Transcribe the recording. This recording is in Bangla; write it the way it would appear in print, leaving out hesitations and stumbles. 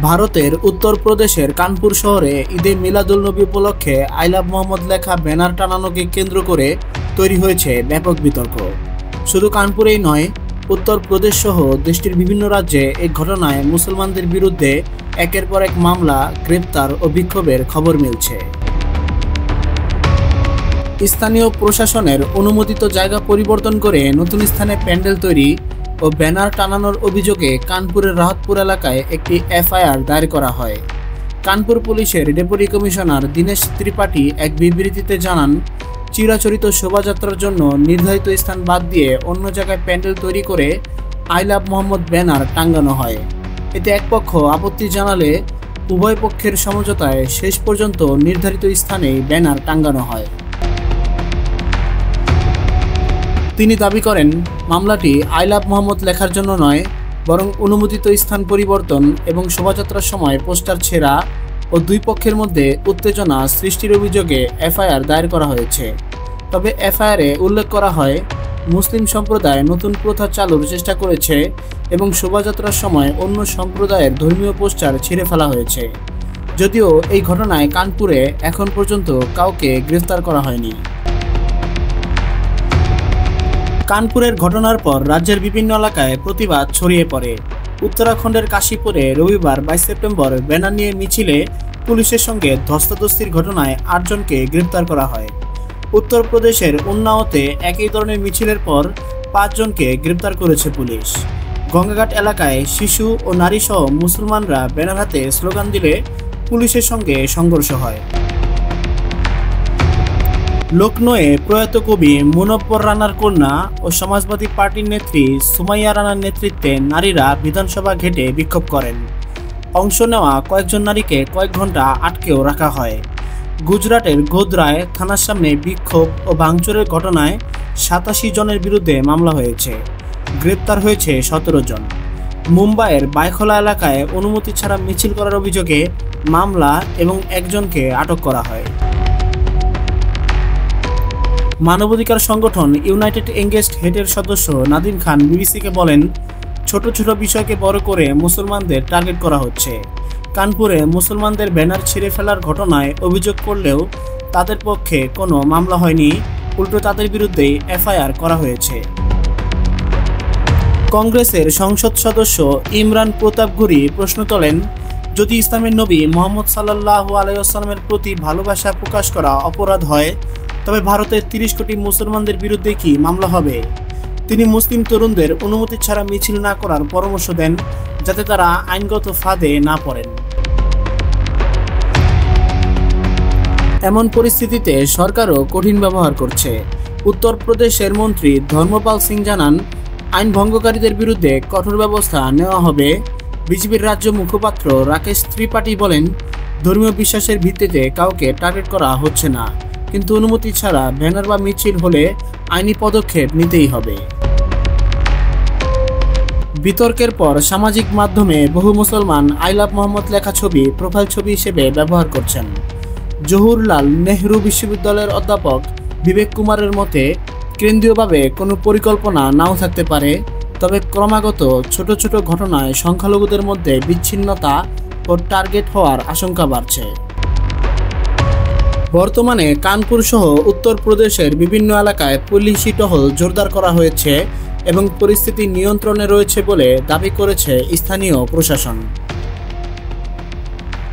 ভারতের উত্তরপ্রদেশের কানপুর শহরে ঈদে মিলাদুল-নবী উপলক্ষে আই লাভ মোহাম্মদ লেখা ব্যানার টানানোকে কেন্দ্র করে তৈরি হয়েছে ব্যাপক বিতর্ক। শুধু কানপুরেই নয়, উত্তরপ্রদেশ সহ দেশটির বিভিন্ন রাজ্যে এই ঘটনায় মুসলমানদের বিরুদ্ধে একের পর এক মামলা, গ্রেপ্তার ও বিক্ষোভের খবর মিলছে। স্থানীয় প্রশাসনের অনুমোদিত জায়গা পরিবর্তন করে নতুন স্থানে প্যান্ডেল তৈরি ও ব্যানার টানানোর অভিযোগে কানপুরের রাহতপুর এলাকায় একটি এফআইআর দায়ের করা হয়। কানপুর পুলিশের ডেপুটি কমিশনার দীনেশ ত্রিপাঠী এক বিবৃতিতে জানান, চিরাচরিত শোভাযাত্রার জন্য নির্ধারিত স্থান বাদ দিয়ে অন্য জায়গায় প্যান্ডেল তৈরি করে আই লাভ মোহাম্মদ ব্যানার টাঙ্গানো হয়। এতে এক পক্ষ আপত্তি জানালে উভয় পক্ষের সমঝোতায় শেষ পর্যন্ত নির্ধারিত স্থানেই ব্যানার টাঙ্গানো হয়। তিনি দাবি করেন, মামলাটি আই লাভ মোহাম্মদ লেখার জন্য নয়, বরং অনুমোদিত স্থান পরিবর্তন এবং শোভাযাত্রার সময় পোস্টার ছেঁড়া ও দুই পক্ষের মধ্যে উত্তেজনা সৃষ্টির অভিযোগে এফআইআর দায়ের করা হয়েছে। তবে এফআইআরে উল্লেখ করা হয়, মুসলিম সম্প্রদায় নতুন প্রথা চালুর চেষ্টা করেছে এবং শোভাযাত্রার সময় অন্য সম্প্রদায়ের ধর্মীয় পোস্টার ছিঁড়ে ফেলা হয়েছে। যদিও এই ঘটনায় কানপুরে এখন পর্যন্ত কাউকে গ্রেফতার করা হয়নি। কানপুরের ঘটনার পর রাজ্যের বিভিন্ন এলাকায় প্রতিবাদ ছড়িয়ে পড়ে। উত্তরাখণ্ডের কাশীপুরে রবিবার 22 সেপ্টেম্বর ব্যানার নিয়ে মিছিলে পুলিশের সঙ্গে ধস্তাধস্তির ঘটনায় 8 জনকে গ্রেপ্তার করা হয়। উত্তরপ্রদেশের উন্নাওতে একই ধরনের মিছিলের পর 5 জনকে গ্রেপ্তার করেছে পুলিশ। গঙ্গাঘাট এলাকায় শিশু ও নারীসহ মুসলমানরা ব্যানার হাতে স্লোগান দিলে পুলিশের সঙ্গে সংঘর্ষ হয়। লখনৌয়ে প্রয়াত কবি মুনব্বর রানার কন্যা ও সমাজবাদী পার্টির নেত্রী সুমাইয়া রানার নেতৃত্বে নারীরা বিধানসভা ঘেটে বিক্ষোভ করেন। অংশ নেওয়া কয়েকজন নারীকে কয়েক ঘন্টা আটকেও রাখা হয়। গুজরাটের গোধরায় থানার সামনে বিক্ষোভ ও ভাঙচুরের ঘটনায় 87 জনের বিরুদ্ধে মামলা হয়েছে। গ্রেপ্তার হয়েছে 17 জন। মুম্বাইয়ের বাইখোলা এলাকায় অনুমতি ছাড়া মিছিল করার অভিযোগে মামলা এবং 1 জনকে আটক করা হয়। মানবাধিকার সংগঠন ইউনাইটেড এঙ্গেজড হেডের সদস্য নাদিম খান বিবিসিকে বলেন, ছোট ছোট বিষয়কে বড় করে মুসলমানদের টার্গেট করা হচ্ছে। কানপুরে মুসলমানদের ব্যানার ছিঁড়ে ফেলার ঘটনায় অভিযোগ করলেও তাদের পক্ষে কোনো মামলা হয়নি, উল্টো তাদের বিরুদ্ধেই এফআইআর করা হয়েছে। কংগ্রেসের সংসদ সদস্য ইমরান প্রতাপ ঘুরি প্রশ্ন তোলেন, যদি ইসলামের নবী মুহাম্মদ সাল্লাল্লাহু আলাইহি ওয়াসাল্লামের প্রতি ভালোবাসা প্রকাশ করা অপরাধ হয়, তবে ভারতের 30 কোটি মুসলমানদের বিরুদ্ধে কি মামলা হবে? তিনি মুসলিম তরুণদের অনুমতি ছাড়া মিছিল না করার পরামর্শ দেন, যাতে তারা আইনগত ফাঁদে না পড়েন। এমন পরিস্থিতিতে সরকারও কঠিন ব্যবহার করছে। উত্তরপ্রদেশের মন্ত্রী ধর্মপাল সিং জানান, আইন ভঙ্গকারীদের বিরুদ্ধে কঠোর ব্যবস্থা নেওয়া হবে। বিজেপির রাজ্য মুখপাত্র রাকেশ ত্রিপাঠী বলেন, ধর্মীয় বিশ্বাসের ভিত্তিতে কাউকে টার্গেট করা হচ্ছে না, কিন্তু অনুমতি ছাড়া ব্যানার বা মিছিল হলে আইনি পদক্ষেপ নিতেই হবে। বিতর্কের পর সামাজিক মাধ্যমে বহু মুসলমান আই লাভ মোহাম্মদ লেখা ছবি প্রোফাইল ছবি হিসেবে ব্যবহার করছেন। জওহরলাল নেহরু বিশ্ববিদ্যালয়ের অধ্যাপক বিবেক কুমারের মতে, কেন্দ্রীয়ভাবে কোনো পরিকল্পনা নাও থাকতে পারে, তবে ক্রমাগত ছোট ছোট ঘটনায় সংখ্যালঘুদের মধ্যে বিচ্ছিন্নতা ও টার্গেট হওয়ার আশঙ্কা বাড়ছে। বর্তমানে কানপুর সহ উত্তরপ্রদেশের বিভিন্ন এলাকায় পুলিশি টহল জোরদার করা হয়েছে এবং পরিস্থিতি নিয়ন্ত্রণে রয়েছে বলে দাবি করেছে স্থানীয় প্রশাসন।